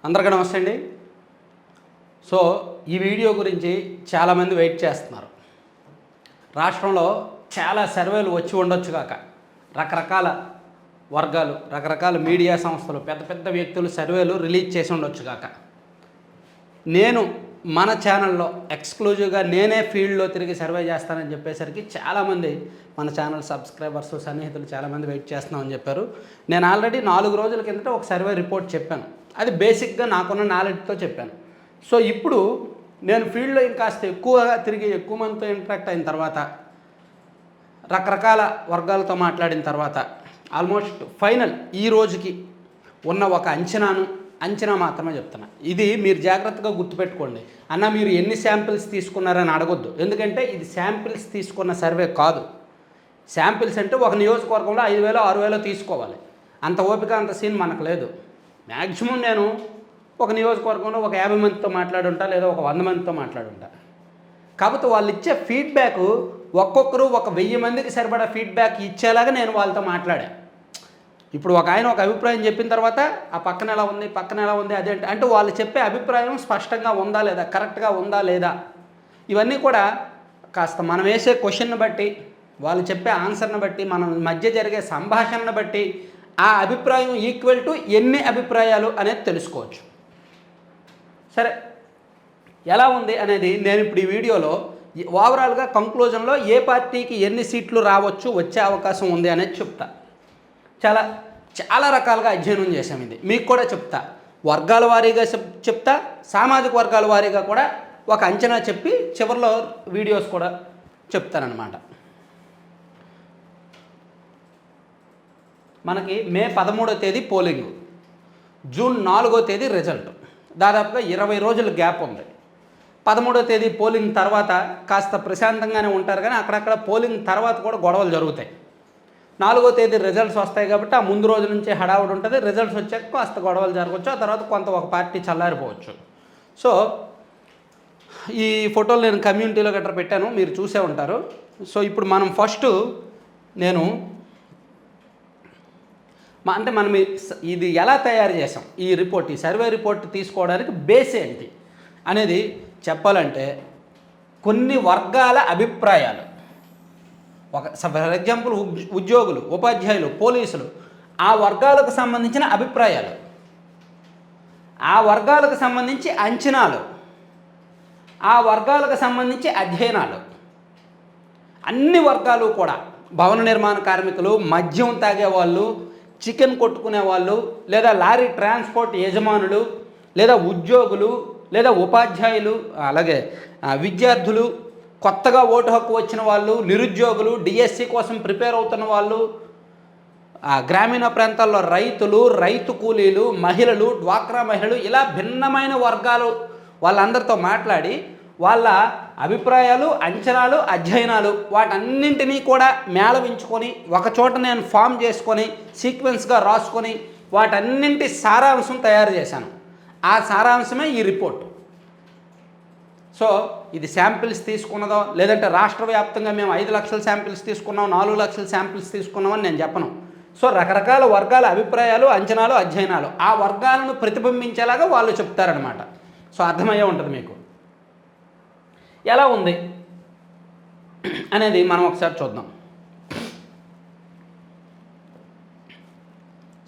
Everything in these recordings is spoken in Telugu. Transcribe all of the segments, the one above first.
అందరికీ నమస్తే అండి. సో ఈ వీడియో గురించి చాలామంది వెయిట్ చేస్తున్నారు. రాష్ట్రంలో చాలా సర్వేలు వచ్చి ఉండొచ్చు కాక రకరకాల వర్గాలు, రకరకాల మీడియా సంస్థలు, పెద్ద పెద్ద వ్యక్తులు సర్వేలు రిలీజ్ చేసి ఉండొచ్చు కాక నేను మన ఛానల్లో ఎక్స్క్లూజివ్గా నేనే ఫీల్డ్లో తిరిగి సర్వే చేస్తానని చెప్పేసరికి చాలామంది మన ఛానల్ సబ్స్క్రైబర్స్, సన్నిహితులు చాలామంది వెయిట్ చేస్తున్నామని చెప్పారు. నేను ఆల్రెడీ 4 రోజుల కిందట ఒక సర్వే రిపోర్ట్ చెప్పాను. అది బేసిక్గా నాకున్న నాలెడ్జ్తో చెప్పాను. సో ఇప్పుడు నేను ఫీల్డ్లో ఇంకాస్త ఎక్కువగా తిరిగి ఎక్కువ మందితో ఇంటరాక్ట్ అయిన తర్వాత, రకరకాల వర్గాలతో మాట్లాడిన తర్వాత ఆల్మోస్ట్ ఫైనల్ ఈ రోజుకి ఉన్న ఒక అంచనా మాత్రమే చెప్తున్నా. ఇది మీరు జాగ్రత్తగా గుర్తుపెట్టుకోండి. అన్న మీరు ఎన్ని శాంపిల్స్ తీసుకున్నారని అడగొద్దు. ఎందుకంటే ఇది శాంపిల్స్ తీసుకున్న సర్వే కాదు. శాంపిల్స్ అంటే ఒక నియోజకవర్గంలో 5,000 6,000 తీసుకోవాలి. అంత ఓపిక, అంత సీన్ మనకు లేదు. మ్యాక్సిమం నేను ఒక నియోజకవర్గంలో ఒక 50 మందితో మాట్లాడుంటా, లేదా ఒక 100 మందితో మాట్లాడుంటా. కాకపోతే వాళ్ళు ఇచ్చే ఫీడ్బ్యాక్ ఒక్కొక్కరు ఒక 1000 మందికి సరిపడా ఫీడ్బ్యాక్ ఇచ్చేలాగా నేను వాళ్ళతో మాట్లాడా. ఇప్పుడు ఒక ఆయన ఒక అభిప్రాయం చెప్పిన తర్వాత ఆ పక్కన ఎలా ఉంది అదేంటి అంటే వాళ్ళు చెప్పే అభిప్రాయం స్పష్టంగా ఉందా లేదా, కరెక్ట్గా ఉందా లేదా, ఇవన్నీ కూడా కాస్త మనం వేసే క్వశ్చన్ని బట్టి, వాళ్ళు చెప్పే ఆన్సర్ని బట్టి, మనం మధ్య జరిగే సంభాషణను బట్టి ఆ అభిప్రాయం ఈక్వల్ టు ఎన్ని అభిప్రాయాలు అనేది తెలుసుకోవచ్చు. సరే, ఎలా ఉంది అనేది నేను ఇప్పుడు ఈ వీడియోలో ఓవరాల్గా కంక్లూజన్లో ఏ పార్టీకి ఎన్ని సీట్లు రావచ్చు, వచ్చే అవకాశం ఉంది అనేది చెప్తా. చాలా రకాలుగా అధ్యయనం చేశాం. ఇది మీకు కూడా చెప్తా. వర్గాల వారీగా చెప్తా, సామాజిక వర్గాల వారీగా కూడా ఒక అంచనా చెప్పి చివరిలో వీడియోస్ కూడా చెప్తానన్నమాట. మనకి మే 13వ తేదీ పోలింగ్, జూన్ 4వ తేదీ రిజల్ట్. దాదాపుగా 20 రోజుల గ్యాప్ ఉంది. 13వ తేదీ పోలింగ్ తర్వాత కాస్త ప్రశాంతంగానే ఉంటారు, కానీ అక్కడక్కడ పోలింగ్ తర్వాత కూడా గొడవలు జరుగుతాయి. 4వ తేదీ రిజల్ట్స్ వస్తాయి కాబట్టి ఆ ముందు రోజు నుంచే హడావుడి ఉంటుంది. రిజల్ట్స్ వచ్చాక కాస్త గొడవలు జరగవచ్చు. ఆ తర్వాత కొంత ఒక పార్టీ చల్లారిపోవచ్చు. సో ఈ ఫోటోలు నేను కమ్యూనిటీలో గట్రా పెట్టాను, మీరు చూసే ఉంటారు. సో ఇప్పుడు మనం ఫస్ట్ మనం ఇది ఎలా తయారు చేసాం, ఈ సర్వే రిపోర్ట్ తీసుకోవడానికి బేస్ ఏంటి అనేది చెప్పాలంటే, కొన్ని వర్గాల అభిప్రాయాలు, ఫర్ ఎగ్జాంపుల్ ఉద్యోగులు, ఉపాధ్యాయులు, పోలీసులు, ఆ వర్గాలకు సంబంధించిన అభిప్రాయాలు, ఆ వర్గాలకు సంబంధించి అంచనాలు, ఆ వర్గాలకు సంబంధించి అధ్యయనాలు, అన్ని వర్గాలు కూడా, భవన నిర్మాణ కార్మికులు, మద్యం తాగేవాళ్ళు, చికెన్ కొట్టుకునే వాళ్ళు, లేదా లారీ ట్రాన్స్పోర్ట్ యజమానులు, లేదా ఉద్యోగులు, లేదా ఉపాధ్యాయులు, అలాగే విద్యార్థులు, కొత్తగా ఓటు హక్కు వచ్చిన వాళ్ళు, నిరుద్యోగులు, డిఎస్సి కోసం ప్రిపేర్ అవుతున్న వాళ్ళు, గ్రామీణ ప్రాంతాల్లో రైతులు, రైతు కూలీలు, మహిళలు, డ్వాక్రా మహిళలు, ఇలా భిన్నమైన వర్గాలు వాళ్ళందరితో మాట్లాడి వాళ్ళ అభిప్రాయాలు, అంచనాలు, అధ్యయనాలు వాటన్నింటినీ కూడా మేళవించుకొని ఒకచోట నేను ఫామ్ చేసుకొని సీక్వెన్స్గా రాసుకొని వాటన్నింటి సారాంశం తయారు చేశాను. ఆ సారాంశమే ఈ రిపోర్ట్. సో ఇది శాంపిల్స్ తీసుకున్నదో, లేదంటే రాష్ట్ర వ్యాప్తంగా మేము 5 లక్షల శాంపిల్స్ తీసుకున్నాం, 4 లక్షల శాంపిల్స్ తీసుకున్నామని నేను చెప్పను. సో రకరకాల వర్గాల అభిప్రాయాలు, అంచనాలు, అధ్యయనాలు ఆ వర్గాలను ప్రతిబింబించేలాగా వాళ్ళు చెప్తారనమాట. సో అర్థమయ్యే ఉంటుంది మీకు. ఎలా ఉంది అనేది మనం ఒకసారి చూద్దాం.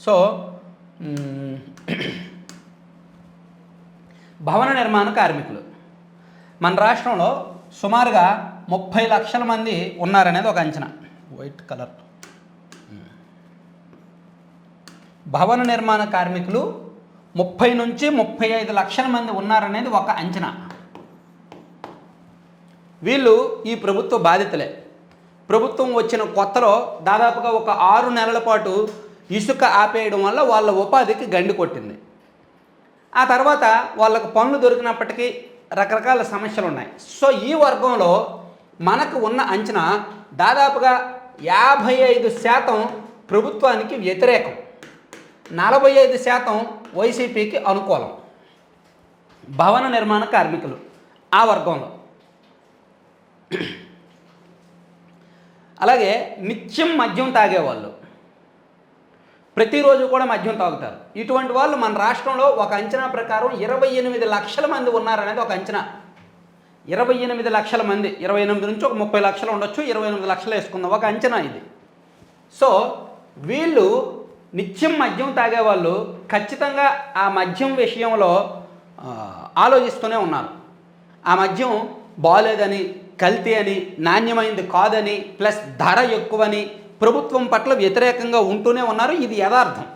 సో భవన నిర్మాణ కార్మికులు మన రాష్ట్రంలో సుమారుగా 30 లక్షల మంది ఉన్నారనేది ఒక అంచనా. వైట్ కలర్ భవన నిర్మాణ కార్మికులు 30 నుంచి 35 లక్షల మంది ఉన్నారనేది ఒక అంచనా. వీళ్ళు ఈ ప్రభుత్వ బాధితులే. ప్రభుత్వం వచ్చిన కొత్తలో దాదాపుగా ఒక 6 నెలల పాటు ఇసుక ఆపేయడం వల్ల వాళ్ళ ఉపాధికి గండి కొట్టింది. ఆ తర్వాత వాళ్ళకు పనులు దొరికినప్పటికీ రకరకాల సమస్యలు ఉన్నాయి. సో ఈ వర్గంలో మనకు ఉన్న అంచనా దాదాపుగా 55% ప్రభుత్వానికి వ్యతిరేకం, 45% వైసీపీకి అనుకూలం. భవన నిర్మాణ కార్మికులు ఆ వర్గంలో. అలాగే నిత్యం మద్యం తాగేవాళ్ళు, ప్రతిరోజు కూడా మద్యం తాగుతారు. ఇటువంటి వాళ్ళు మన రాష్ట్రంలో ఒక అంచనా ప్రకారం 28 లక్షల మంది ఉన్నారనేది ఒక అంచనా. 28 లక్షల మంది, 28 నుంచి ఒక 30 లక్షలు ఉండొచ్చు, 28 లక్షలు వేసుకుందాం, ఒక అంచనా ఇది. సో వీళ్ళు నిత్యం మద్యం తాగేవాళ్ళు ఖచ్చితంగా ఆ మద్యం విషయంలో ఆలోచిస్తూనే ఉన్నారు. ఆ మద్యం బాగోలేదని, కల్తీ అని, నాణ్యమైనది కాదని, ప్లస్ ధర ఎక్కువని ప్రభుత్వం పట్ల వ్యతిరేకంగా ఉంటూనే ఉన్నారు. ఇది యథార్థం,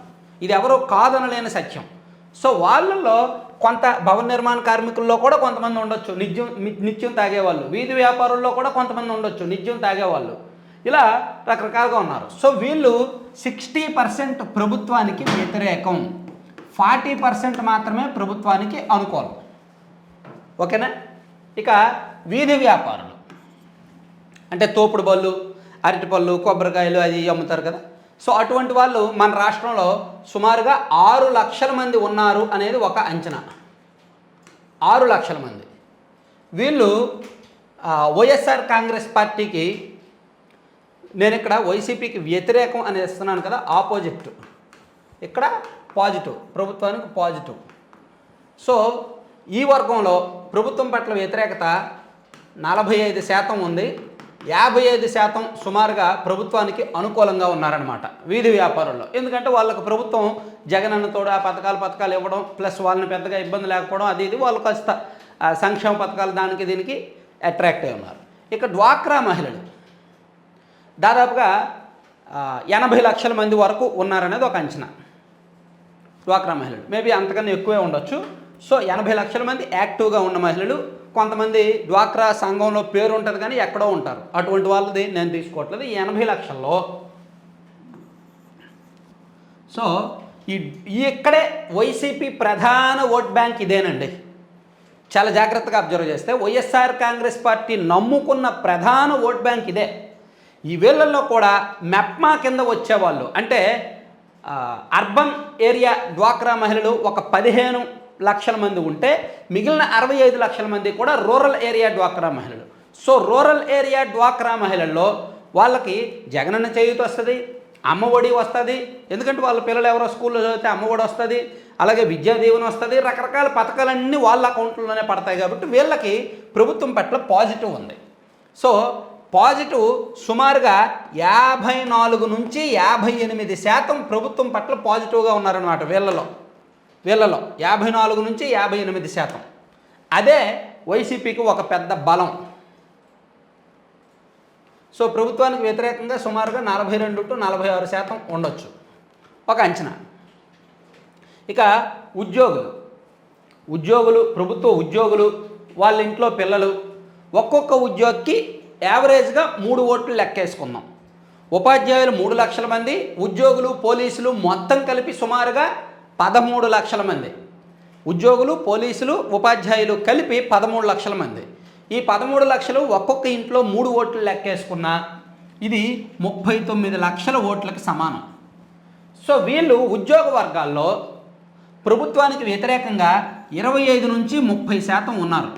ఇది ఎవరో కాదనలేని సత్యం. సో వాళ్ళల్లో కొంత భవన నిర్మాణ కార్మికుల్లో కూడా కొంతమంది ఉండొచ్చు నిత్యం తాగేవాళ్ళు, వీధి వ్యాపారుల్లో కూడా కొంతమంది ఉండొచ్చు నిత్యం తాగేవాళ్ళు, ఇలా రకరకాలుగా ఉన్నారు. సో వీళ్ళు 60% ప్రభుత్వానికి వ్యతిరేకం, 40% మాత్రమే ప్రభుత్వానికి అనుకూలం. ఓకేనా? ఇక వీధి వ్యాపారులు అంటే తోపుడు బళ్ళు, అరటిపళ్ళు, కొబ్బరికాయలు అది అమ్ముతారు కదా. సో అటువంటి వాళ్ళు మన రాష్ట్రంలో సుమారుగా 6 లక్షల మంది ఉన్నారు అనేది ఒక అంచనా. 6 లక్షల మంది. వీళ్ళు వైఎస్ఆర్ కాంగ్రెస్ పార్టీకి, నేను ఇక్కడ వైసీపీకి వ్యతిరేకం అని ఇస్తున్నాను కదా, ఆపోజిట్, ఇక్కడ పాజిటివ్, ప్రభుత్వానికి పాజిటివ్. సో ఈ వర్గంలో ప్రభుత్వం పట్ల వ్యతిరేకత 45% ఉంది, 55% సుమారుగా ప్రభుత్వానికి అనుకూలంగా ఉన్నారనమాట వీధి వ్యాపారుల్లో. ఎందుకంటే వాళ్ళకు ప్రభుత్వం జగనన్నతోడు ఆ పథకాలు ఇవ్వడం, ప్లస్ వాళ్ళని పెద్దగా ఇబ్బంది లేకపోవడం, అది ఇది వాళ్ళు కాస్త సంక్షేమ పథకాలు దానికి దీనికి అట్రాక్ట్ అయి ఉన్నారు. ఇక డ్వాక్రా మహిళలు దాదాపుగా 80 లక్షల మంది వరకు ఉన్నారనేది ఒక అంచనా. డ్వాక్రా మహిళలు మేబీ అంతకన్నా ఎక్కువే ఉండొచ్చు. సో 80 లక్షల మంది యాక్టివ్గా ఉన్న మహిళలు. కొంతమంది డ్వాక్రా సంఘంలో పేరు ఉంటుంది కానీ ఎక్కడో ఉంటారు, అటువంటి వాళ్ళది నేను తీసుకోవట్లేదు. ఈ 80 లక్షల్లో సో ఇక్కడే వైసీపీ ప్రధాన ఓట్ బ్యాంక్ ఇదేనండి. చాలా జాగ్రత్తగా అబ్జర్వ్ చేస్తే వైఎస్ఆర్ కాంగ్రెస్ పార్టీ నమ్ముకున్న ప్రధాన ఓట్ బ్యాంక్ ఇదే. ఈ వీళ్ళల్లో కూడా మెప్మా కింద వచ్చేవాళ్ళు, అంటే అర్బన్ ఏరియా డ్వాక్రా మహిళలు ఒక 15 లక్షల మంది ఉంటే మిగిలిన 65 లక్షల మంది కూడా రూరల్ ఏరియా డ్వాక్రా మహిళలు. సో రూరల్ ఏరియా డ్వాక్రా మహిళల్లో వాళ్ళకి జగనన్న చేయూత వస్తుంది, అమ్మఒడి వస్తుంది, ఎందుకంటే వాళ్ళ పిల్లలు ఎవరో స్కూల్లో చదివితే అమ్మఒడి వస్తుంది, అలాగే విద్యా దీవెన వస్తుంది, రకరకాల పథకాలన్నీ వాళ్ళ అకౌంట్లోనే పడతాయి. కాబట్టి వీళ్ళకి ప్రభుత్వం పట్ల పాజిటివ్ ఉంది. సో పాజిటివ్ సుమారుగా 54 నుంచి 58% ప్రభుత్వం పట్ల పాజిటివ్గా ఉన్నారన్నమాట వీళ్ళలో 54 నుంచి 58%. అదే వైసీపీకి ఒక పెద్ద బలం. సో ప్రభుత్వానికి వ్యతిరేకంగా సుమారుగా 42 to 46% ఉండొచ్చు, ఒక అంచనా. ఇక ఉద్యోగులు, ప్రభుత్వ ఉద్యోగులు, వాళ్ళ ఇంట్లో పిల్లలు, ఒక్కొక్క ఉద్యోగికి యావరేజ్గా 3 ఓట్లు లెక్కేసుకుందాం. ఉపాధ్యాయులు 3 లక్షల మంది, ఉద్యోగులు పోలీసులు మొత్తం కలిపి సుమారుగా 13 లక్షల మంది. ఉద్యోగులు పోలీసులు ఉపాధ్యాయులు కలిపి 13 లక్షల మంది. ఈ 13 లక్షలు ఒక్కొక్క ఇంట్లో 3 ఓట్లు లెక్కేసుకున్నా ఇది 39 లక్షల ఓట్లకి సమానం. సో వీళ్ళు ఉద్యోగ వర్గాల్లో ప్రభుత్వానికి వ్యతిరేకంగా 25 నుంచి 30% ఉన్నారు.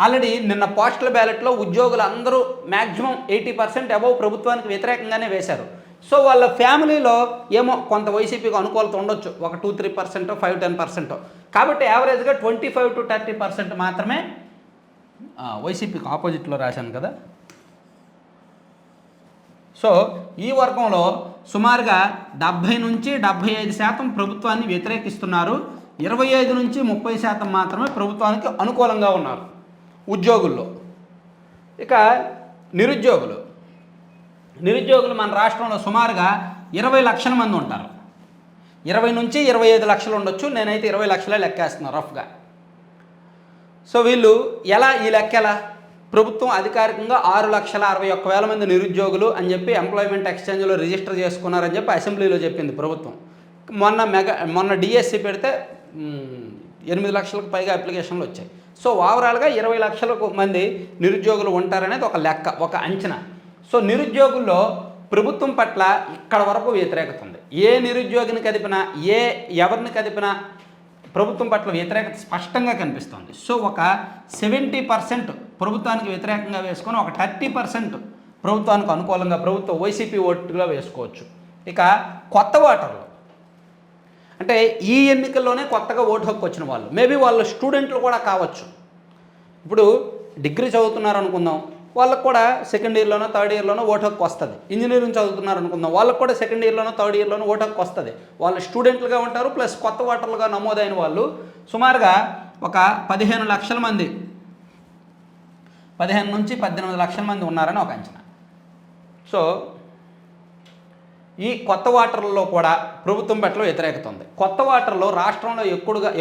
ఆల్రెడీ నిన్న పోస్టల్ బ్యాలెట్లో ఉద్యోగులు అందరూ మ్యాక్సిమం 80% అబౌవ్ ప్రభుత్వానికి వ్యతిరేకంగానే వేశారు. సో వాళ్ళ ఫ్యామిలీలో ఏమో కొంత వైసీపీకి అనుకూలత ఉండొచ్చు, ఒక 2-3%, 5-10%. కాబట్టి యావరేజ్గా 25 to 30% మాత్రమే వైసీపీకి ఆపోజిట్లో రాశాను కదా. సో ఈ వర్గంలో సుమారుగా 70 నుంచి 75% ప్రభుత్వాన్ని వ్యతిరేకిస్తున్నారు, 25 నుంచి 30% మాత్రమే ప్రభుత్వానికి అనుకూలంగా ఉన్నారు ఉద్యోగుల్లో. ఇక నిరుద్యోగులు మన రాష్ట్రంలో సుమారుగా 20 లక్షల మంది ఉంటారు. 20 నుంచి 25 లక్షలు ఉండొచ్చు, నేనైతే 20 లక్షలే లెక్కేస్తున్నాను రఫ్గా. సో వీళ్ళు ఎలా ఈ లెక్క ప్రభుత్వం అధికారికంగా 6,61,000 మంది నిరుద్యోగులు అని చెప్పి ఎంప్లాయ్మెంట్ ఎక్స్చేంజ్లో రిజిస్టర్ చేసుకున్నారని చెప్పి అసెంబ్లీలో చెప్పింది ప్రభుత్వం. మొన్న డిఎస్సి పెడితే 8 లక్షలకు పైగా అప్లికేషన్లు వచ్చాయి. సో ఓవరాల్గా 20 లక్షల మంది నిరుద్యోగులు ఉంటారనేది ఒక లెక్క, ఒక అంచనా. సో నిరుద్యోగుల్లో ప్రభుత్వం పట్ల ఇక్కడ వరకు వ్యతిరేకత ఉంది. ఏ నిరుద్యోగిని కదిపినా, ఎవరిని కదిపినా ప్రభుత్వం పట్ల వ్యతిరేకత స్పష్టంగా కనిపిస్తుంది. సో ఒక 70% ప్రభుత్వానికి వ్యతిరేకంగా వేసుకొని ఒక 30% ప్రభుత్వానికి అనుకూలంగా వైసీపీ ఓటుగా వేసుకోవచ్చు. ఇక కొత్త ఓటర్లు అంటే ఈ ఎన్నికల్లోనే కొత్తగా ఓటు హక్కు వచ్చిన వాళ్ళు, మేబీ వాళ్ళు స్టూడెంట్లు కూడా కావచ్చు. ఇప్పుడు డిగ్రీ చదువుతున్నారు అనుకుందాం, వాళ్ళకు కూడా సెకండ్ ఇయర్లోనో థర్డ్ ఇయర్లోనో ఓటు హక్కు వస్తుంది. ఇంజనీరింగ్ చదువుతున్నారు అనుకుందాం, వాళ్ళకు కూడా సెకండ్ ఇయర్లోనో థర్డ్ ఇయర్లోనో ఓటు హక్కు వస్తుంది. వాళ్ళు స్టూడెంట్లుగా ఉంటారు, ప్లస్ కొత్త ఓటర్లుగా నమోదైన వాళ్ళు సుమారుగా ఒక 15 లక్షల మంది, 15 నుంచి 18 లక్షల మంది ఉన్నారని ఒక అంచనా. సో ఈ కొత్త ఓటర్లలో కూడా ప్రభుత్వం పట్ల వ్యతిరేకత ఉంది. కొత్త ఓటర్లు రాష్ట్రంలో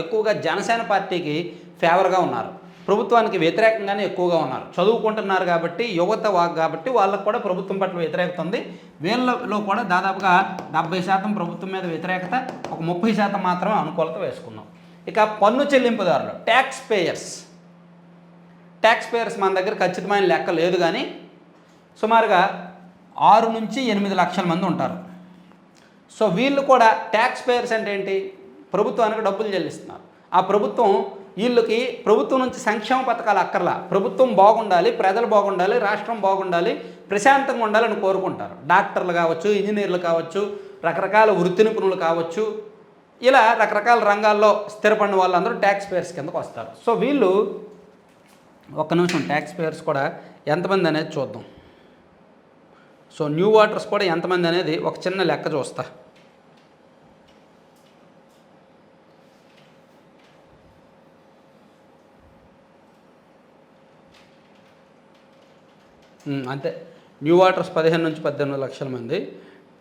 ఎక్కువగా జనసేన పార్టీకి ఫేవర్గా ఉన్నారు, ప్రభుత్వానికి వ్యతిరేకంగానే ఎక్కువగా ఉన్నారు. చదువుకుంటున్నారు కాబట్టి, యువత కాబట్టి వాళ్ళకు కూడా ప్రభుత్వం పట్ల వ్యతిరేకత ఉంది. వీళ్ళలో కూడా దాదాపుగా 70% ప్రభుత్వం మీద వ్యతిరేకత, ఒక 30% మాత్రమే అనుకూలత వేసుకున్నాం. ఇక పన్ను చెల్లింపుదారులు, ట్యాక్స్ పేయర్స్ మన దగ్గర ఖచ్చితమైన లెక్క లేదు, కానీ సుమారుగా 6 నుంచి 8 లక్షల మంది ఉంటారు. సో వీళ్ళు కూడా ట్యాక్స్ పేయర్స్ అంటే ఏంటి, ప్రభుత్వానికి డబ్బులు చెల్లిస్తున్నారు. ఆ ప్రభుత్వం వీళ్ళకి ప్రభుత్వం నుంచి సంక్షేమ పథకాలు అక్కర్లా, ప్రభుత్వం బాగుండాలి, ప్రజలు బాగుండాలి, రాష్ట్రం బాగుండాలి, ప్రశాంతంగా ఉండాలని కోరుకుంటారు. డాక్టర్లు కావచ్చు, ఇంజనీర్లు కావచ్చు, రకరకాల వృత్తి నిపుణులు కావచ్చు, ఇలా రకరకాల రంగాల్లో స్థిరపడిన వాళ్ళందరూ ట్యాక్స్ పేయర్స్ కిందకు వస్తారు. సో వీళ్ళు ఒక్క నిమిషం ట్యాక్స్ పేయర్స్ కూడా ఎంతమంది అనేది చూద్దాం. సో న్యూ ఓటర్స్ కూడా ఎంతమంది అనేది ఒక చిన్న లెక్క చూస్తా. అంతే, న్యూ ఓటర్స్ 15 నుంచి 18 లక్షల మంది.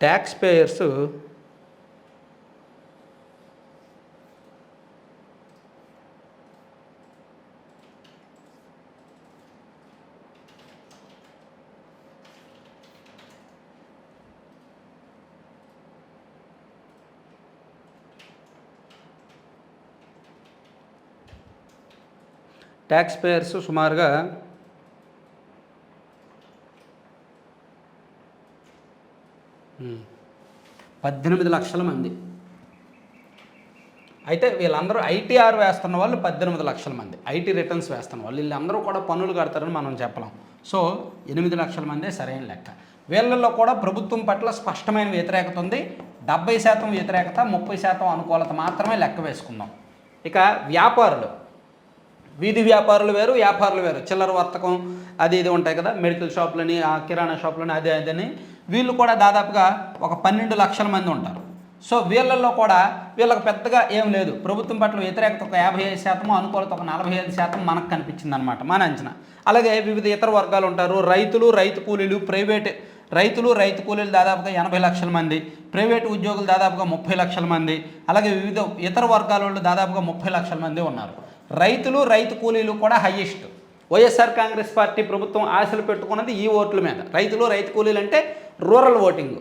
ట్యాక్స్ పేయర్స్ సుమారుగా 18 లక్షల మంది. అయితే వీళ్ళందరూ ఐటీఆర్ వేస్తున్న వాళ్ళు 18 లక్షల మంది, ఐటీ రిటర్న్స్ వేస్తున్న వాళ్ళు, వీళ్ళందరూ కూడా పన్నులు కడతారని మనం చెప్పలేం. సో 8 లక్షల మందే సరైన లెక్క. వీళ్ళల్లో కూడా ప్రభుత్వం పట్ల స్పష్టమైన వ్యతిరేకత ఉంది. 70% వ్యతిరేకత, 30% అనుకూలత మాత్రమే లెక్క వేసుకుందాం. ఇక వ్యాపారులు, వీధి వ్యాపారులు వేరు, వ్యాపారులు వేరు. చిల్లర వర్తకం అది ఇది ఉంటాయి కదా, మెడికల్ షాపులని, కిరాణా షాపులని, అదని వీళ్ళు కూడా దాదాపుగా ఒక 12 లక్షల మంది ఉంటారు. సో వీళ్ళల్లో కూడా వీళ్ళకి పెద్దగా ఏం లేదు, ప్రభుత్వం పట్ల వ్యతిరేకత ఒక 55%, అనుకూలత ఒక 45% మనకు కనిపించింది అనమాట, మన అంచనా. అలాగే వివిధ ఇతర వర్గాలు ఉంటారు. రైతులు, రైతు కూలీలు, రైతు కూలీలు దాదాపుగా 80 లక్షల మంది, ప్రైవేటు ఉద్యోగులు దాదాపుగా 30 లక్షల మంది, అలాగే వివిధ ఇతర వర్గాల వాళ్ళు దాదాపుగా 30 లక్షల మంది ఉన్నారు. రైతు కూలీలు కూడా హయ్యెస్ట్. వైఎస్ఆర్ కాంగ్రెస్ పార్టీ ప్రభుత్వం ఆశలు పెట్టుకున్నది ఈ ఓట్ల మీద. రైతు కూలీలు అంటే రూరల్ ఓటింగ్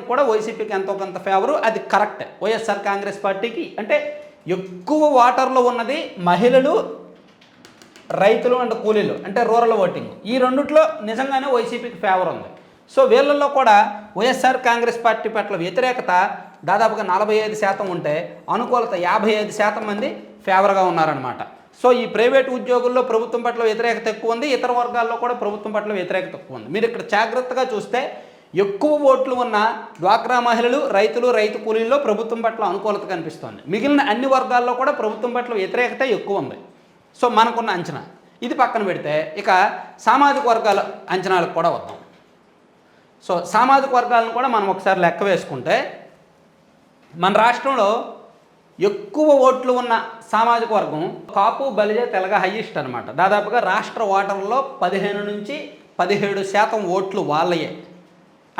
కూడా వైసీపీకి ఎంతో కొంత ఫేవరు, అది కరెక్ట్. వైఎస్ఆర్ కాంగ్రెస్ పార్టీకి అంటే ఎక్కువ ఓటర్లు ఉన్నది మహిళలు, రైతులు అండ్ కూలీలు, అంటే రూరల్ ఓటింగ్. ఈ రెండిట్లో నిజంగానే వైసీపీకి ఫేవర్ ఉంది. సో వీళ్ళల్లో కూడా వైఎస్ఆర్ కాంగ్రెస్ పార్టీ పట్ల వ్యతిరేకత దాదాపుగా 45% ఉంటే, అనుకూలత 55% మంది ఫేవర్గా ఉన్నారనమాట. సో ఈ ప్రైవేట్ ఉద్యోగుల్లో ప్రభుత్వం పట్ల వ్యతిరేకత ఎక్కువ ఉంది, ఇతర వర్గాల్లో కూడా ప్రభుత్వం పట్ల వ్యతిరేకత ఎక్కువ ఉంది. మీరు ఇక్కడ జాగ్రత్తగా చూస్తే ఎక్కువ ఓట్లు ఉన్న డ్వాక్రా మహిళలు, రైతు కూలీల్లో ప్రభుత్వం పట్ల అనుకూలత కనిపిస్తోంది. మిగిలిన అన్ని వర్గాల్లో కూడా ప్రభుత్వం పట్ల వ్యతిరేకత ఎక్కువ ఉంది. సో మనకున్న అంచనా ఇది పక్కన పెడితే, ఇక సామాజిక వర్గాల అంచనాలకు కూడా వద్దాం. సో సామాజిక వర్గాలను కూడా మనం ఒకసారి లెక్క వేసుకుంటే, మన రాష్ట్రంలో ఎక్కువ ఓట్లు ఉన్న సామాజిక వర్గం కాపు, బలిజ, తెలగ హయ్యెస్ట్ అనమాట. దాదాపుగా రాష్ట్ర ఓటర్లలో 15 నుంచి 17% ఓట్లు వాళ్ళయే.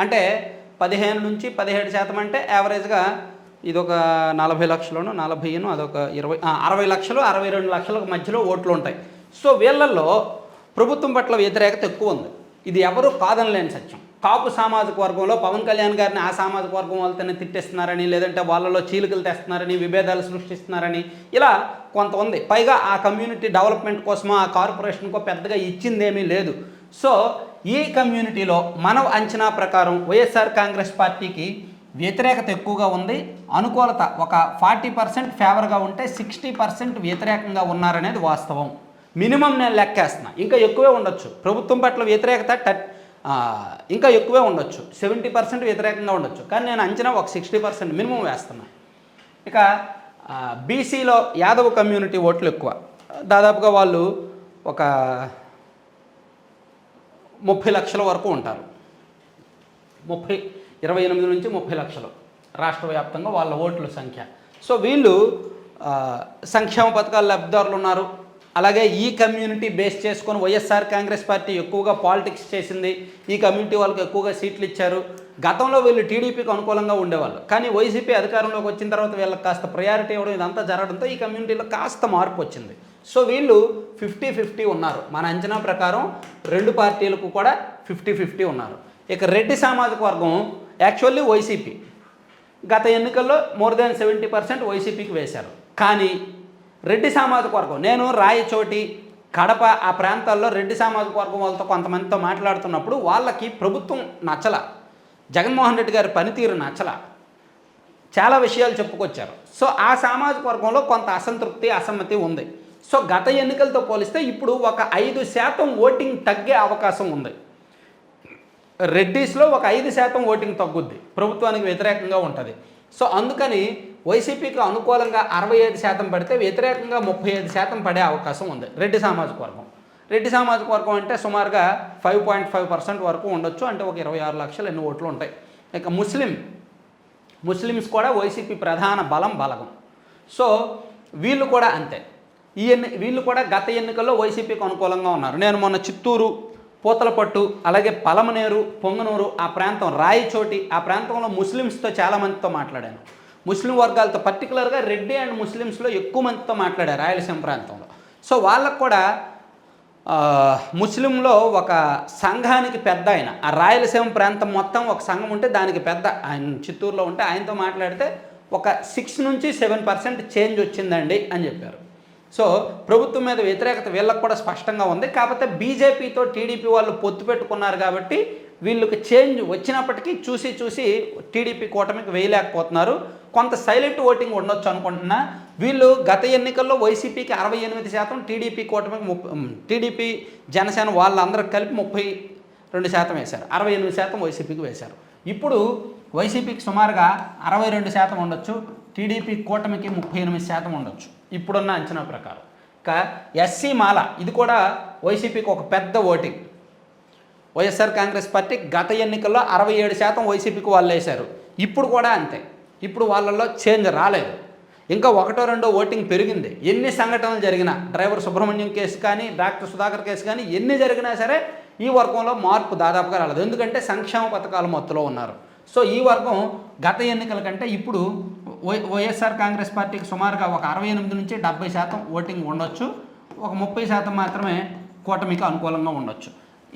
అంటే 15 నుంచి 17% అంటే యావరేజ్గా ఇదొక 40 లక్షలను, 40 అదొక 60 లక్షలు, 62 లక్షలకు మధ్యలో ఓట్లు ఉంటాయి. సో వీళ్ళల్లో ప్రభుత్వం పట్ల వ్యతిరేకత ఎక్కువ ఉంది, ఇది ఎవరు కాదనలేని సత్యం. కాపు సామాజిక వర్గంలో పవన్ కళ్యాణ్ గారిని ఆ సామాజిక వర్గం వాళ్ళతోనే తిట్టేస్తున్నారని, లేదంటే వాళ్ళలో చీలికలు తెస్తున్నారని, విభేదాలు సృష్టిస్తున్నారని ఇలా కొంత ఉంది. పైగా ఆ కమ్యూనిటీ డెవలప్మెంట్ కోసమో ఆ కార్పొరేషన్కో పెద్దగా ఇచ్చిందేమీ లేదు. సో ఈ కమ్యూనిటీలో మన అంచనా ప్రకారం వైఎస్ఆర్ కాంగ్రెస్ పార్టీకి వ్యతిరేకత ఎక్కువగా ఉంది, అనుకూలత ఒక 40% ఫేవర్గా ఉంటే 60% వ్యతిరేకంగా ఉన్నారనేది వాస్తవం. మినిమం నేను లెక్కేస్తున్నా, ఇంకా ఎక్కువే ఉండొచ్చు. ప్రభుత్వం పట్ల వ్యతిరేకత ఇంకా ఎక్కువే ఉండొచ్చు, 70% వ్యతిరేకంగా ఉండొచ్చు. కానీ నేను అంచనా ఒక 60% మినిమం వేస్తున్నాను. ఇక బీసీలో యాదవ్ కమ్యూనిటీ ఓట్లు ఎక్కువ, దాదాపుగా వాళ్ళు ఒక 30 లక్షల వరకు ఉంటారు. 28 నుంచి 30 లక్షలు రాష్ట్ర వ్యాప్తంగా వాళ్ళ ఓట్ల సంఖ్య. సో వీళ్ళు సంక్షేమ పథకాల లబ్ధిదారులు ఉన్నారు. అలాగే ఈ కమ్యూనిటీ బేస్ చేసుకొని వైఎస్ఆర్ కాంగ్రెస్ పార్టీ ఎక్కువగా పాలిటిక్స్ చేసింది, ఈ కమ్యూనిటీ వాళ్ళకి ఎక్కువగా సీట్లు ఇచ్చారు. గతంలో వీళ్ళు టీడీపీకి అనుకూలంగా ఉండేవాళ్ళు, కానీ వైసీపీ అధికారంలోకి వచ్చిన తర్వాత వీళ్ళకి కాస్త ప్రయారిటీ ఇవ్వడం ఇదంతా జరగడంతో ఈ కమ్యూనిటీలో కాస్త మార్పు వచ్చింది. సో వీళ్ళు 50-50 ఉన్నారు. మన అంచనా ప్రకారం రెండు పార్టీలకు కూడా 50-50 ఉన్నారు. ఇక రెడ్డి సామాజిక వర్గం యాక్చువల్లీ వైసీపీ గత ఎన్నికల్లో మోర్ దాన్ 70% వైసీపీకి వేశారు. కానీ రెడ్డి సామాజిక వర్గం, నేను రాయచోటి, కడప ఆ ప్రాంతాల్లో రెడ్డి సామాజిక వర్గం వాళ్ళతో కొంతమందితో మాట్లాడుతున్నప్పుడు వాళ్ళకి ప్రభుత్వం నచ్చల, జగన్మోహన్ రెడ్డి గారి పనితీరు నచ్చల, చాలా విషయాలు చెప్పుకొచ్చారు. సో ఆ సామాజిక వర్గంలో కొంత అసంతృప్తి, అసమ్మతి ఉంది. సో గత ఎన్నికలతో పోలిస్తే ఇప్పుడు ఒక 5% ఓటింగ్ తగ్గే అవకాశం ఉంది. రెడ్డిస్లో ఒక 5% ఓటింగ్ తగ్గుద్ది, ప్రభుత్వానికి వ్యతిరేకంగా ఉంటుంది. సో అందుకని వైసీపీకి అనుకూలంగా 65% పడితే వ్యతిరేకంగా 35% పడే అవకాశం ఉంది రెడ్డి సామాజిక వర్గం. రెడ్డి సామాజిక వర్గం అంటే సుమారుగా 5.5% వరకు ఉండొచ్చు, అంటే ఒక 26 లక్షలు ఎన్ని ఓట్లు ఉంటాయి. ఇక ముస్లిమ్స్ కూడా వైసీపీ ప్రధాన బలగం. సో వీళ్ళు కూడా అంతే. వీళ్ళు కూడా గత ఎన్నికల్లో వైసీపీకి అనుకూలంగా ఉన్నారు. నేను మొన్న చిత్తూరు, పూతలపట్టు, అలాగే పలమనేరు, పొంగనూరు ఆ ప్రాంతం, రాయచోటి ఆ ప్రాంతంలో ముస్లిమ్స్తో చాలామందితో మాట్లాడాను. ముస్లిం వర్గాలతో, పర్టికులర్గా రెడ్డి అండ్ ముస్లిమ్స్లో ఎక్కువ మందితో మాట్లాడారు రాయలసీమ ప్రాంతంలో. సో వాళ్ళకు కూడా ముస్లింలో ఒక సంఘానికి పెద్ద ఆయన, ఆ రాయలసీమ ప్రాంతం మొత్తం ఒక సంఘం ఉంటే దానికి పెద్ద ఆయన చిత్తూరులో ఉంటే ఆయనతో మాట్లాడితే ఒక 6-7% చేంజ్ వచ్చిందండి అని చెప్పారు. సో ప్రభుత్వం మీద వ్యతిరేకత వీళ్ళకు కూడా స్పష్టంగా ఉంది. కాకపోతే బీజేపీతో టీడీపీ వాళ్ళు పొత్తు పెట్టుకున్నారు కాబట్టి వీళ్ళకి చేంజ్ వచ్చినప్పటికీ చూసి టీడీపీ కూటమికి వేయలేకపోతున్నారు. కొంత సైలెంట్ ఓటింగ్ ఉండొచ్చు అనుకుంటున్నా. వీళ్ళు గత ఎన్నికల్లో వైసీపీకి 68%, టీడీపీ కూటమికి టీడీపీ జనసేన వాళ్ళందరూ కలిపి 32% వేశారు, 68% వైసీపీకి వేశారు. ఇప్పుడు వైసీపీకి సుమారుగా 62% ఉండొచ్చు, టీడీపీ కూటమికి 38% ఉండొచ్చు ఇప్పుడున్న అంచనా ప్రకారం. ఇక ఎస్సీ మాల, ఇది కూడా వైసీపీకి ఒక పెద్ద ఓటింగ్. వైఎస్ఆర్ కాంగ్రెస్ పార్టీ గత ఎన్నికల్లో 67% వైసీపీకి వాళ్ళు వేశారు, ఇప్పుడు కూడా అంతే. ఇప్పుడు వాళ్ళల్లో చేంజ్ రాలేదు, ఇంకా 1-2 ఓటింగ్ పెరిగింది. ఎన్ని సంఘటనలు జరిగినా, డ్రైవర్ సుబ్రహ్మణ్యం కేసు కానీ, డాక్టర్ సుధాకర్ కేసు కానీ ఎన్ని జరిగినా సరే ఈ వర్గంలో మార్పు దాదాపుగా రాలేదు, ఎందుకంటే సంక్షేమ పథకాల మొత్తంలో ఉన్నారు. సో ఈ వర్గం గత ఎన్నికల కంటే ఇప్పుడు వైఎస్ఆర్ కాంగ్రెస్ పార్టీకి సుమారుగా ఒక 68 నుంచి 70% ఓటింగ్ ఉండొచ్చు, ఒక 30% మాత్రమే కూటమికి అనుకూలంగా ఉండొచ్చు.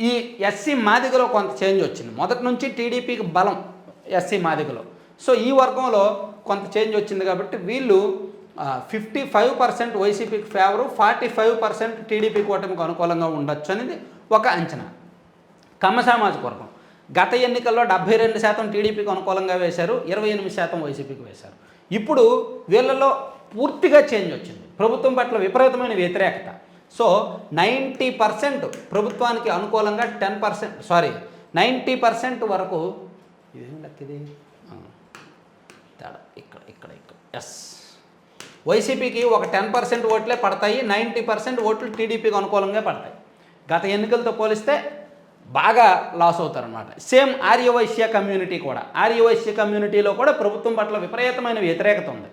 ఈ ఎస్సీ మాదిగలో కొంత చేంజ్ వచ్చింది, మొదటి నుంచి టీడీపీకి బలం ఎస్సీ మాదిగలో. సో ఈ వర్గంలో కొంత చేంజ్ వచ్చింది కాబట్టి వీళ్ళు 55% వైసీపీకి ఫేవరు, 45% టీడీపీ కూటమికి అనుకూలంగా ఉండొచ్చు అనేది ఒక అంచనా. కమ్మ సామాజిక వర్గం గత ఎన్నికల్లో 72% టీడీపీకి అనుకూలంగా వేశారు, 28% వైసీపీకి వేశారు. ఇప్పుడు వీళ్ళలో పూర్తిగా చేంజ్ వచ్చింది, ప్రభుత్వం పట్ల విపరీతమైన వ్యతిరేకత. సో 90% ప్రభుత్వానికి అనుకూలంగా 90% వరకు ఇది ఇక్కడ ఎస్ వైసీపీకి ఒక 10% ఓట్లే పడతాయి, 90% ఓట్లు టీడీపీకి అనుకూలంగా పడతాయి. గత ఎన్నికలతో పోలిస్తే బాగా లాస్ అవుతారనమాట. సేమ్ ఆర్యవైశ్య కమ్యూనిటీ కూడా, ఆర్యవైశ్య కమ్యూనిటీలో కూడా ప్రభుత్వం పట్ల విపరీతమైన వ్యతిరేకత ఉంది.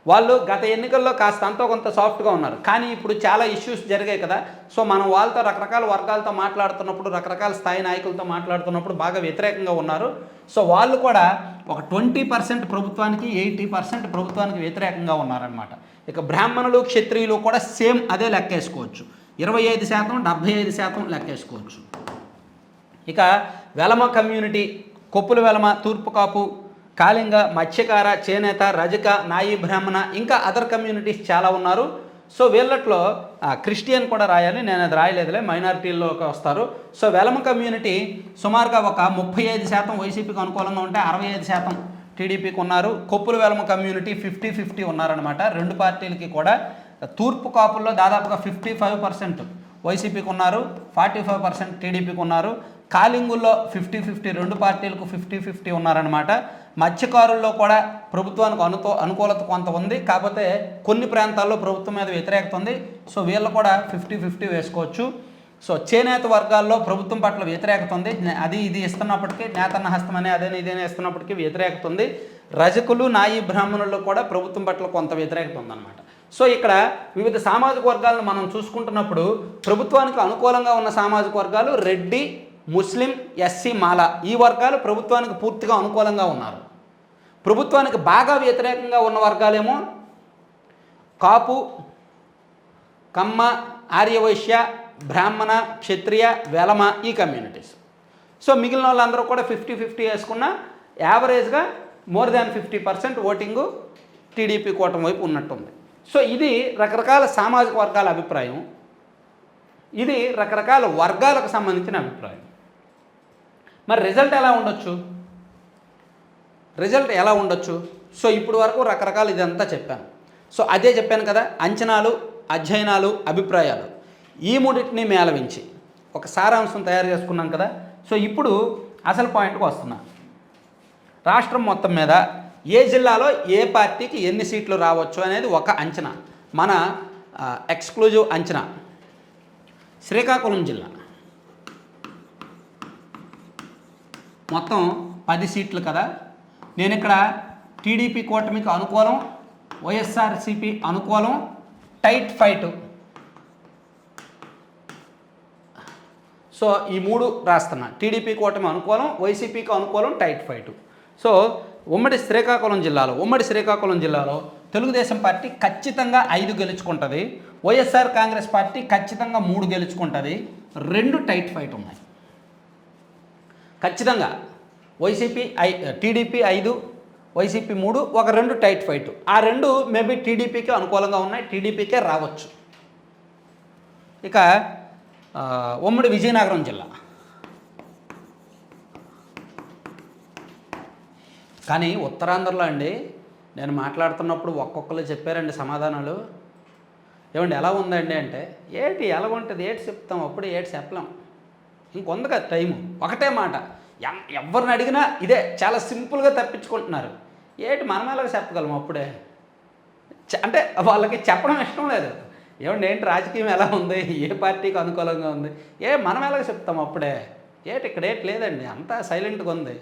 వాళ్ళు గత ఎన్నికల్లో కాస్త అంతో కొంత సాఫ్ట్గా ఉన్నారు, కానీ ఇప్పుడు చాలా ఇష్యూస్ జరిగాయి కదా. సో మనం వాళ్ళతో రకరకాల వర్గాలతో మాట్లాడుతున్నప్పుడు, రకరకాల స్థాయి నాయకులతో మాట్లాడుతున్నప్పుడు బాగా వ్యతిరేకంగా ఉన్నారు. సో వాళ్ళు కూడా ఒక 20% ప్రభుత్వానికి, 80% ప్రభుత్వానికి వ్యతిరేకంగా ఉన్నారనమాట. ఇక బ్రాహ్మణులు, క్షత్రియులు కూడా సేమ్ అదే లెక్కేసుకోవచ్చు, 25%, 75% లెక్కేసుకోవచ్చు. ఇక వెలమ కమ్యూనిటీ, కొప్పుల వెలమ, తూర్పు కాపు, కాళింగ, మత్స్యకార, చేనేత, రజక, నాయి బ్రాహ్మణ, ఇంకా అదర్ కమ్యూనిటీస్ చాలా ఉన్నారు. సో వీళ్ళట్లో క్రిస్టియన్ కూడా రాయాలి, నేను అది రాయలేదులే, మైనారిటీల్లోకి వస్తారు. సో వెలమ కమ్యూనిటీ సుమారుగా ఒక 35% వైసీపీకి అనుకూలంగా ఉంటే 65% టీడీపీకి ఉన్నారు. కొప్పుల వెలమ కమ్యూనిటీ 50-50 ఉన్నారనమాట రెండు పార్టీలకి కూడా. తూర్పు కాపుల్లో దాదాపుగా 55% వైసీపీకి ఉన్నారు, 45% టీడీపీకి ఉన్నారు. కాలింగుల్లో 50-50, రెండు పార్టీలకు 50-50 ఉన్నారనమాట. మత్స్యకారుల్లో కూడా ప్రభుత్వానికి అనుకూలత కొంత ఉంది, కాకపోతే కొన్ని ప్రాంతాల్లో ప్రభుత్వం మీద వ్యతిరేకత ఉంది. సో వీళ్ళు కూడా 50-50 వేసుకోవచ్చు. సో చేనేత వర్గాల్లో ప్రభుత్వం పట్ల వ్యతిరేకత ఉంది, అది ఇది ఇస్తున్నప్పటికీ, నేతన్న హస్తం అనే అదేని ఇదేనే ఇస్తున్నప్పటికీ వ్యతిరేకత ఉంది. రజకులు, నాయి బ్రాహ్మణుల్లో కూడా ప్రభుత్వం పట్ల కొంత వ్యతిరేకత ఉందన్నమాట. సో ఇక్కడ వివిధ సామాజిక వర్గాలను మనం చూసుకుంటున్నప్పుడు ప్రభుత్వానికి అనుకూలంగా ఉన్న సామాజిక వర్గాలు రెడ్డి, ముస్లిం, ఎస్సీ, మాల ఈ వర్గాలు ప్రభుత్వానికి పూర్తిగా అనుకూలంగా ఉన్నారు. ప్రభుత్వానికి బాగా వ్యతిరేకంగా ఉన్న వర్గాలేమో కాపు, కమ్మ, ఆర్యవైశ్య, బ్రాహ్మణ, క్షత్రియ, వెలమ ఈ కమ్యూనిటీస్. సో మిగిలిన వాళ్ళందరూ కూడా 50-50 వేసుకున్న యావరేజ్గా మోర్ దాన్ 50% ఓటింగు టీడీపీ కూటమి వైపు ఉన్నట్టుంది. సో ఇది రకరకాల సామాజిక వర్గాల అభిప్రాయం, ఇది రకరకాల వర్గాలకు సంబంధించిన అభిప్రాయం. మరి రిజల్ట్ ఎలా ఉండొచ్చు? సో ఇప్పుడు వరకు రకరకాల ఇదంతా చెప్పాను. సో అదే చెప్పాను కదా, అంచనాలు, అధ్యయనాలు, అభిప్రాయాలు ఈ మూడింటిని మేళవించి ఒక సారాంశం తయారు చేసుకున్నాం కదా. సో ఇప్పుడు అసలు పాయింట్కి వస్తున్నా. రాష్ట్రం మొత్తం మీద ఏ జిల్లాలో ఏ పార్టీకి ఎన్ని సీట్లు రావచ్చు అనేది ఒక అంచనా, మన ఎక్స్క్లూజివ్ అంచనా. శ్రీకాకుళం జిల్లా మొత్తం 10 సీట్లు కదా. నేను ఇక్కడ టీడీపీ కూటమికి అనుకూలం, వైఎస్ఆర్సీపీ అనుకూలం, టైట్ ఫైటు. సో ఈ 3 రాస్తున్నా. టీడీపీ కూటమి అనుకూలం, వైసీపీకి అనుకూలం, టైట్ ఫైటు. సో ఉమ్మడి శ్రీకాకుళం జిల్లాలో తెలుగుదేశం పార్టీ ఖచ్చితంగా 5 గెలుచుకుంటుంది, వైఎస్ఆర్ కాంగ్రెస్ పార్టీ ఖచ్చితంగా 3 గెలుచుకుంటుంది, 2 టైట్ ఫైట్ ఉన్నాయి ఖచ్చితంగా. టీడీపీ 5, వైసీపీ 3, ఒక 2 టైట్ ఫైట్. ఆ 2 మేబీ టీడీపీకి అనుకూలంగా ఉన్నాయి, టీడీపీకే రావచ్చు. ఇక ఉమ్మడి విజయనగరం జిల్లా, కానీ ఉత్తరాంధ్రలో అండి నేను మాట్లాడుతున్నప్పుడు ఒక్కొక్కరు చెప్పారండి సమాధానాలు. ఏమండి ఎలా ఉందండి అంటే, ఎలా ఉంటుంది, చెప్తాం, అప్పుడు చెప్పలేం, ఇంకొంది కదా టైము. ఒకటే మాట, ఎవరిని అడిగినా ఇదే, చాలా సింపుల్గా తప్పించుకుంటున్నారు. మనం ఎలాగ చెప్పగలం అప్పుడే, అంటే వాళ్ళకి చెప్పడం ఇష్టం లేదు. ఏంటి రాజకీయం ఎలా ఉంది, ఏ పార్టీకి అనుకూలంగా ఉంది, మనం ఎలాగ చెప్తాం అప్పుడే, ఇక్కడ లేదండి, అంతా సైలెంట్గా ఉంది,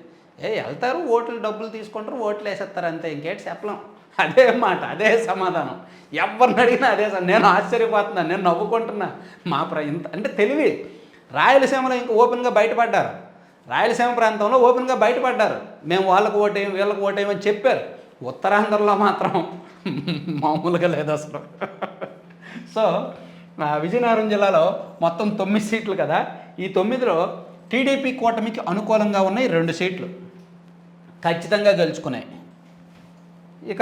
వెళ్తారు, ఓట్లు డబ్బులు తీసుకుంటారు, ఓట్లు వేసేస్తారు, అంతే, చెప్పలేం. అదే మాట, అదే సమాధానం, ఎవరిని అడిగినా అదే. నేను ఆశ్చర్యపోతున్నాను, నేను నవ్వుకుంటున్నా. ఇంత అంటే తెలివి. రాయలసీమలో ఇంకా ఓపెన్గా బయటపడ్డారు, రాయలసీమ ప్రాంతంలో ఓపెన్గా బయటపడ్డారు, మేము వాళ్ళకు ఓటేయం వీళ్ళకు ఓటేయమని చెప్పారు. ఉత్తరాంధ్రలో మాత్రం మామూలుగా లేదు అసలు. సో విజయనగరం జిల్లాలో మొత్తం 9 సీట్లు కదా. ఈ 9లో టీడీపీ కూటమికి అనుకూలంగా ఉన్నాయి 2 సీట్లు ఖచ్చితంగా గెలుచుకున్నాయి. ఇక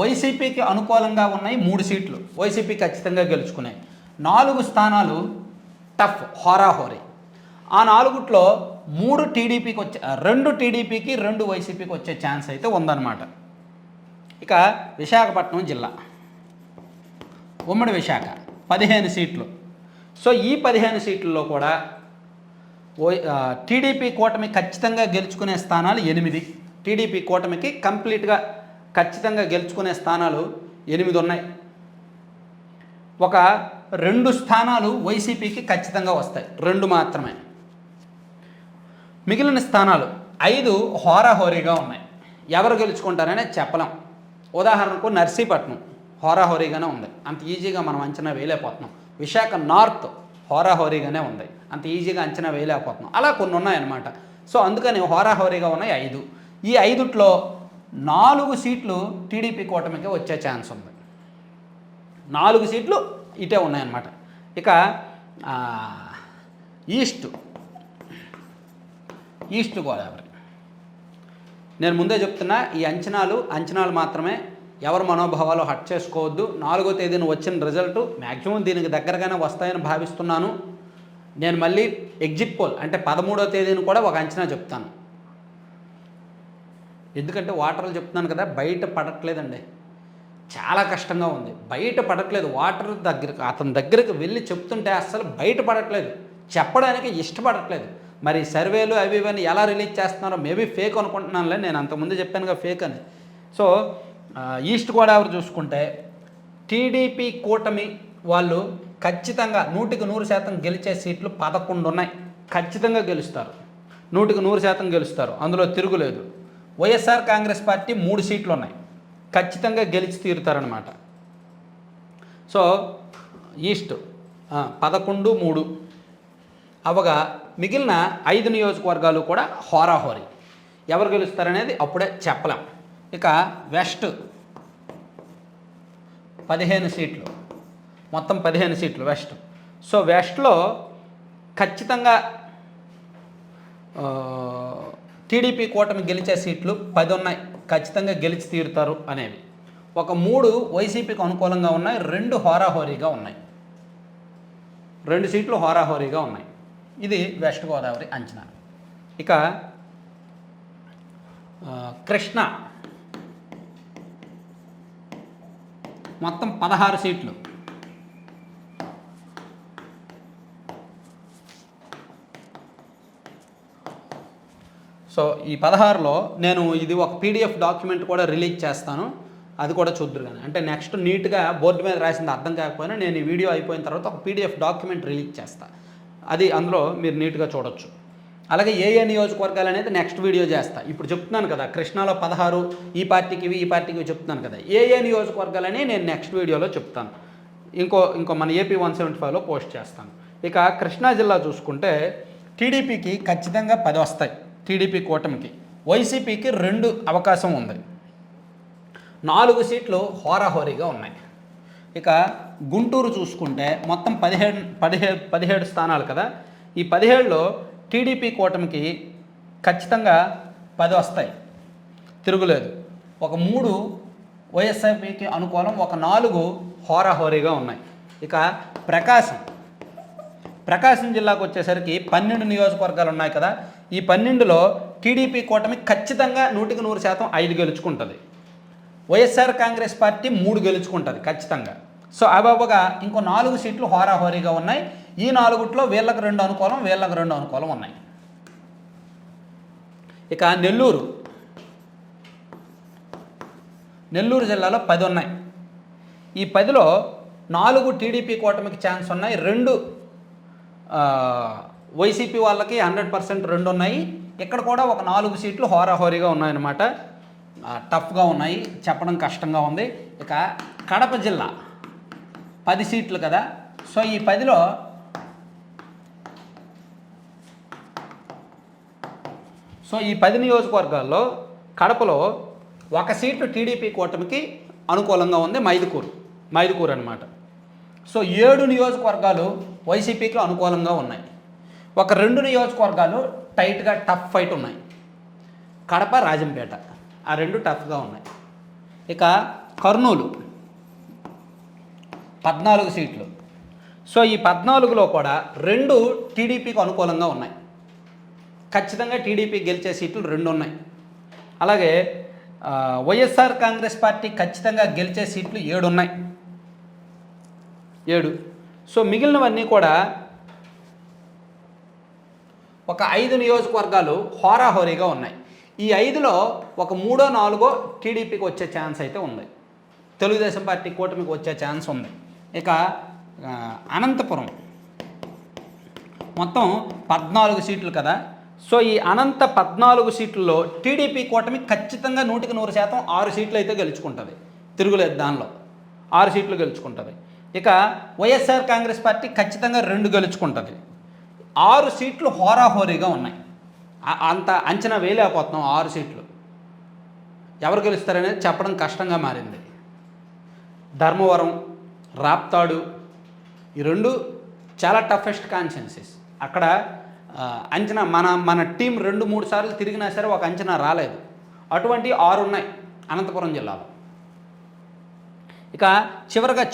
వైసీపీకి అనుకూలంగా ఉన్నాయి 3 సీట్లు, వైసీపీ ఖచ్చితంగా గెలుచుకున్నాయి. 4 స్థానాలు టఫ్, హోరాహోరీ. ఆ 4లో 3 టీడీపీకి 2 టీడీపీకి, 2 వైసీపీకి వచ్చే ఛాన్స్ అయితే ఉందన్నమాట. ఇక విశాఖపట్నం జిల్లా, ఉమ్మడి విశాఖ 15 సీట్లు. సో ఈ 15 సీట్లలో కూడా టీడీపీ కూటమి ఖచ్చితంగా గెలుచుకునే స్థానాలు 8. టీడీపీ కూటమికి కంప్లీట్గా ఖచ్చితంగా గెలుచుకునే స్థానాలు 8 ఉన్నాయి. ఒక 2 స్థానాలు వైసీపీకి ఖచ్చితంగా వస్తాయి, 2 మాత్రమే. మిగిలిన స్థానాలు 5 హోరాహోరీగా ఉన్నాయి. ఎవరు గెలుచుకుంటారనే చెప్పలేం. ఉదాహరణకు నర్సీపట్నం హోరాహోరీగానే ఉంది, అంత ఈజీగా మనం అంచనా వేయలేకపోతున్నాం. విశాఖ నార్త్ హోరాహోరీగానే ఉంది, అంత ఈజీగా అంచనా వేయలేకపోతున్నాం. అలా కొన్ని ఉన్నాయన్నమాట. సో అందుకని హోరాహోరీగా ఉన్నాయి 5. ఈ 5లో 4 సీట్లు టీడీపీ కూటమికి వచ్చే ఛాన్స్ ఉంది, 4 సీట్లు ఇటే ఉన్నాయన్నమాట. ఇక ఈస్ట్ గోదావరి, నేను ముందే చెప్తున్నా, ఈ అంచనాలు మాత్రమే, ఎవరు మనోభావాలు హట్ చేసుకోవద్దు. 4వ తేదీన వచ్చిన రిజల్ట్ మ్యాక్సిమం దీనికి దగ్గరగానే వస్తాయని భావిస్తున్నాను. నేను మళ్ళీ ఎగ్జిట్ పోల్ అంటే 13వ తేదీని కూడా ఒక అంచనా చెప్తాను. ఎందుకంటే వాటర్లు చెప్తున్నాను కదా, బయట పడట్లేదండి, చాలా కష్టంగా ఉంది, బయట పడట్లేదు. వాటర్ దగ్గరికి, అతని దగ్గరికి వెళ్ళి చెప్తుంటే అస్సలు బయట పడట్లేదు, చెప్పడానికి ఇష్టపడట్లేదు. మరి సర్వేలు అవి ఇవన్నీ ఎలా రిలీజ్ చేస్తున్నారో మేబీ ఫేక్ అనుకుంటున్నానులే, నేను అంతకుముందు చెప్పానుగా ఫేక్ అని. సో ఈస్ట్ గోదావరి చూసుకుంటే టీడీపీ కూటమి వాళ్ళు ఖచ్చితంగా 100% గెలిచే సీట్లు 11 ఉన్నాయి. ఖచ్చితంగా గెలుస్తారు, 100% గెలుస్తారు, అందులో తిరుగులేదు. వైఎస్ఆర్ కాంగ్రెస్ పార్టీ 3 సీట్లు ఉన్నాయి, ఖచ్చితంగా గెలిచి తీరుతారనమాట. సో ఈస్ట్ 11-3 అవగా మిగిలిన 5 నియోజకవర్గాలు కూడా హోరాహోరీ. ఎవరు గెలుస్తారనేది అప్పుడే చెప్పలేం. ఇక వెస్ట్ 15 సీట్లు, మొత్తం 15 సీట్లు వెస్ట్. సో వెస్ట్లో ఖచ్చితంగా టీడీపీ కూటమి గెలిచే సీట్లు 10 ఉన్నాయి, ఖచ్చితంగా గెలిచి తీరుతారు అనేవి. ఒక 3 వైసీపీకి అనుకూలంగా ఉన్నాయి, 2 హోరాహోరీగా ఉన్నాయి, 2 సీట్లు హోరాహోరీగా ఉన్నాయి. ఇది వెస్ట్ గోదావరి అంచనా. ఇక కృష్ణ మొత్తం 16 సీట్లు. సో ఈ 16లో నేను ఇది ఒక పీడిఎఫ్ డాక్యుమెంట్ కూడా రిలీజ్ చేస్తాను, అది కూడా చూద్దరు కానీ. అంటే నెక్స్ట్ నీట్గా బోర్డు మీద రాసింది అర్థం కాకపోయినా నేను ఈ వీడియో అయిపోయిన తర్వాత ఒక పీడిఎఫ్ డాక్యుమెంట్ రిలీజ్ చేస్తాను, అది అందులో మీరు నీట్గా చూడొచ్చు. అలాగే ఏ నియోజకవర్గాలు అనేది నెక్స్ట్ వీడియో చేస్తా. ఇప్పుడు చెప్తున్నాను కదా కృష్ణాలో 16, ఈ పార్టీకి ఈ పార్టీకి చెప్తున్నాను కదా, ఏ నియోజకవర్గాలని నేను నెక్స్ట్ వీడియోలో చెప్తాను, ఇంకో మన ఏపీ 175లో పోస్ట్ చేస్తాను. ఇక కృష్ణా జిల్లా చూసుకుంటే టీడీపీకి ఖచ్చితంగా 10 వస్తాయి, టీడీపీ కూటమికి. వైసీపీకి 2 అవకాశం ఉంది, 4 సీట్లు హోరాహోరీగా ఉన్నాయి. ఇక గుంటూరు చూసుకుంటే మొత్తం 17 స్థానాలు కదా, ఈ 17లో టీడీపీ కూటమికి ఖచ్చితంగా 10 వస్తాయి, తిరుగులేదు. ఒక 3 వైఎస్ఆర్పీకి అనుకూలం, ఒక 4 హోరాహోరీగా ఉన్నాయి. ఇక ప్రకాశం జిల్లాకు వచ్చేసరికి 12 నియోజకవర్గాలు ఉన్నాయి కదా, ఈ 12లో టీడీపీ కూటమి ఖచ్చితంగా 100% 5 గెలుచుకుంటుంది. వైఎస్ఆర్ కాంగ్రెస్ పార్టీ 3 గెలుచుకుంటుంది ఖచ్చితంగా. సో అబాబుగా ఇంకో 4 సీట్లు హోరాహోరీగా ఉన్నాయి. ఈ 4లో వీళ్ళకి 2 అనుకూలం, వీళ్ళకి 2 అనుకూలం ఉన్నాయి. ఇక నెల్లూరు జిల్లాలో 10 ఉన్నాయి. ఈ 10లో 4 టీడీపీ కూటమికి ఛాన్స్ ఉన్నాయి, 2 వైసీపీ వాళ్ళకి 100% 2 ఉన్నాయి. ఇక్కడ కూడా ఒక 4 సీట్లు హోరాహోరీగా ఉన్నాయన్నమాట, టఫ్గా ఉన్నాయి, చెప్పడం కష్టంగా ఉంది. ఇక కడప జిల్లా 10 సీట్లు కదా, సో ఈ 10లో ఈ 10 నియోజకవర్గాల్లో కడపలో 1 సీటు టీడీపీ కూటమికి అనుకూలంగా ఉంది, మైదుకూరు అనమాట. సో 7 నియోజకవర్గాలు వైసీపీకి అనుకూలంగా ఉన్నాయి. ఒక 2 నియోజకవర్గాలు టైట్గా టఫ్ ఫైట్ ఉన్నాయి, కడప, రాజంపేట, ఆ 2 టఫ్గా ఉన్నాయి. ఇక కర్నూలు 14 సీట్లు. సో ఈ 14లో కూడా 2 టీడీపీకి అనుకూలంగా ఉన్నాయి, ఖచ్చితంగా టీడీపీ గెలిచే సీట్లు 2 ఉన్నాయి. అలాగే వైఎస్ఆర్ కాంగ్రెస్ పార్టీ ఖచ్చితంగా గెలిచే సీట్లు 7 ఉన్నాయి, 7. సో మిగిలినవన్నీ కూడా ఒక 5 నియోజకవర్గాలు హోరాహోరీగా ఉన్నాయి. ఈ 5లో ఒక 3, 4 టీడీపీకి వచ్చే ఛాన్స్ అయితే ఉంది, తెలుగుదేశం పార్టీ కూటమికి వచ్చే ఛాన్స్ ఉంది. ఇక అనంతపురం మొత్తం 14 సీట్లు కదా, సో ఈ అనంత 14 సీట్లలో టీడీపీ కూటమి ఖచ్చితంగా 100% 6 సీట్లు అయితే గెలుచుకుంటుంది, తిరుగులేదు, దానిలో 6 సీట్లు గెలుచుకుంటుంది. ఇక వైఎస్ఆర్ కాంగ్రెస్ పార్టీ ఖచ్చితంగా 2 గెలుచుకుంటుంది, 6 సీట్లు హోరాహోరీగా ఉన్నాయి. అంత అంచనా వేయలేకపోతున్నాం, 6 సీట్లు ఎవరు గెలుస్తారనేది చెప్పడం కష్టంగా మారింది. ధర్మవరం, రాప్తాడు, ఈ 2 చాలా టఫెస్ట్ కాన్స్టిట్యున్సీస్. అక్కడ అంచనా మన టీం 2-3 సార్లు తిరిగినా సరే ఒక అంచనా రాలేదు, అటువంటి 6 ఉన్నాయి అనంతపురం జిల్లాలో. ఇక చివరిగా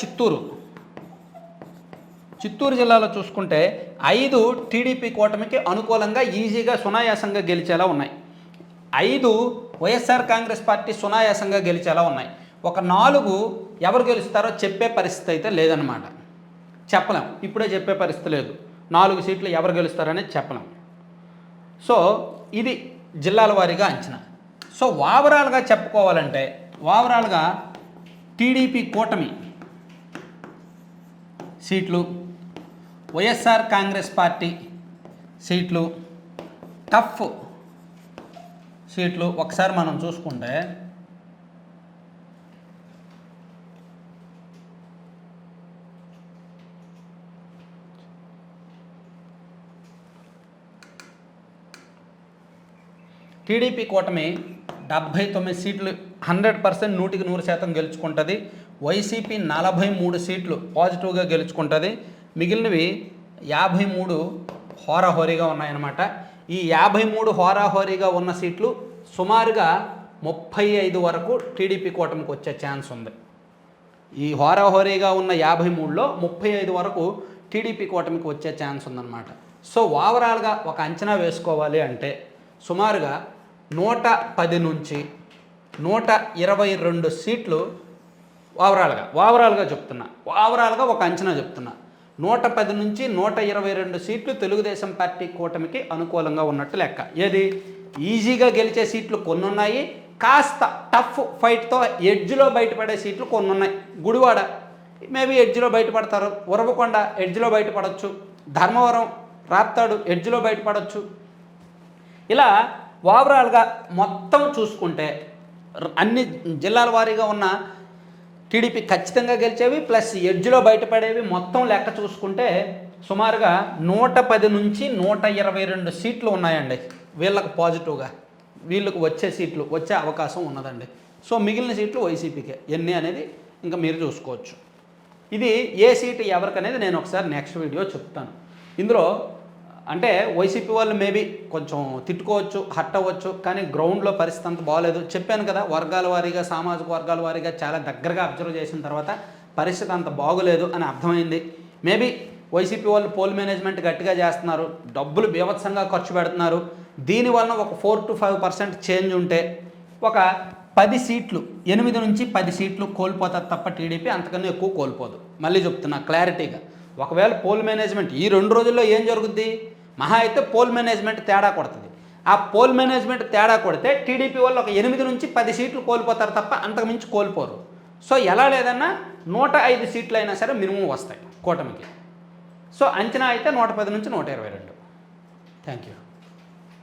చిత్తూరు జిల్లాలో చూసుకుంటే 5 టీడీపీ కూటమికి అనుకూలంగా ఈజీగా సునాయాసంగా గెలిచేలా ఉన్నాయి, 5 వైఎస్ఆర్ కాంగ్రెస్ పార్టీ సునాయాసంగా గెలిచేలా ఉన్నాయి. ఒక 4 ఎవరు గెలుస్తారో చెప్పే పరిస్థితి అయితే లేదన్నమాట, చెప్పలేం, ఇప్పుడే చెప్పే పరిస్థితి లేదు. 4 సీట్లు ఎవరు గెలుస్తారనేది చెప్పలేం. సో ఇది జిల్లాల వారీగా అంచనా. సో ఓవరాల్గా చెప్పుకోవాలంటే ఓవరాల్గా టీడీపీ కూటమి సీట్లు, వైఎస్ఆర్ కాంగ్రెస్ పార్టీ సీట్లు, టఫ్ సీట్లు ఒకసారి మనం చూసుకుంటే టీడీపీ కూటమి 79 సీట్లు 100% 100% గెలుచుకుంటుంది. వైసీపీ 43 సీట్లు పాజిటివ్గా గెలుచుకుంటుంది. మిగిలినవి 53 హోరాహోరీగా ఉన్నాయన్నమాట. ఈ 53 హోరాహోరీగా ఉన్న సీట్లు సుమారుగా 35 వరకు టీడీపీ కూటమికి వచ్చే ఛాన్స్ ఉంది. ఈ హోరాహోరీగా ఉన్న 53లో 35 వరకు టీడీపీ కూటమికి వచ్చే ఛాన్స్ ఉందన్నమాట. సో ఓవరాల్గా ఒక అంచనా వేసుకోవాలి అంటే సుమారుగా 110 నుంచి 122 సీట్లు ఓవరాల్గా చెప్తున్నా. ఓవరాల్గా ఒక అంచనా చెప్తున్నా. 110 నుంచి 122 సీట్లు తెలుగుదేశం పార్టీ కూటమికి అనుకూలంగా ఉన్నట్టు లెక్క. ఏది ఈజీగా గెలిచే సీట్లు కొన్ని ఉన్నాయి, కాస్త టఫ్ ఫైట్తో ఎడ్జ్లో బయటపడే సీట్లు కొన్ని ఉన్నాయి. గుడివాడ మేబీ ఎడ్జ్లో బయటపడతారు, ఉరవకొండ ఎడ్జ్లో బయటపడవచ్చు, ధర్మవరం రాప్తాడు ఎడ్జ్లో బయటపడవచ్చు. ఇలా ఓవరాల్గా మొత్తం చూసుకుంటే అన్ని జిల్లాల వారీగా ఉన్న టీడీపీ ఖచ్చితంగా గెలిచేవి ప్లస్ ఎడ్జ్లో బయటపడేవి మొత్తం లెక్క చూసుకుంటే సుమారుగా 110 నుంచి 122 సీట్లు ఉన్నాయండి వీళ్ళకి పాజిటివ్గా. వీళ్ళకు వచ్చే సీట్లు వచ్చే అవకాశం ఉన్నదండి. సో మిగిలిన సీట్లు వైసీపీకే ఎన్ని అనేది ఇంకా మీరు చూసుకోవచ్చు. ఇది ఏ సీటు ఎవరికనేది నేను ఒకసారి నెక్స్ట్ వీడియో చెప్తాను. ఇందులో అంటే వైసీపీ వాళ్ళు మేబీ కొంచెం తిట్టుకోవచ్చు, హట్ అవ్వచ్చు, కానీ గ్రౌండ్లో పరిస్థితి అంత బాగోలేదు. చెప్పాను కదా, వర్గాల వారీగా సామాజిక వర్గాల వారీగా చాలా దగ్గరగా అబ్జర్వ్ చేసిన తర్వాత పరిస్థితి అంత బాగోలేదు అని అర్థమైంది. మేబీ వైసీపీ వాళ్ళు పోల్ మేనేజ్మెంట్ గట్టిగా చేస్తున్నారు, డబ్బులు బీభత్సంగా ఖర్చు పెడుతున్నారు. దీనివలన ఒక 4 to 5% చేంజ్ ఉంటే ఒక 10 సీట్లు 8 నుంచి 10 సీట్లు కోల్పోతారు తప్ప టీడీపీ అంతకన్నా ఎక్కువ కోల్పోదు. మళ్ళీ చెప్తున్నా క్లారిటీగా. ఒకవేళ పోల్ మేనేజ్మెంట్ ఈ 2 రోజుల్లో ఏం జరుగుద్ది, మహా అయితే పోల్ మేనేజ్మెంట్ తేడా కొడుతుంది. ఆ పోల్ మేనేజ్మెంట్ తేడా కొడితే టీడీపీ వాళ్ళు ఒక 8 నుంచి 10 సీట్లు కోల్పోతారు తప్ప అంతకు మించి కోల్పోరు. సో ఎలా లేదన్నా 105 సీట్లు అయినా సరే మినిమం వస్తాయి కూటమికి. సో అంచనా అయితే 110 నుంచి 122. Thank you.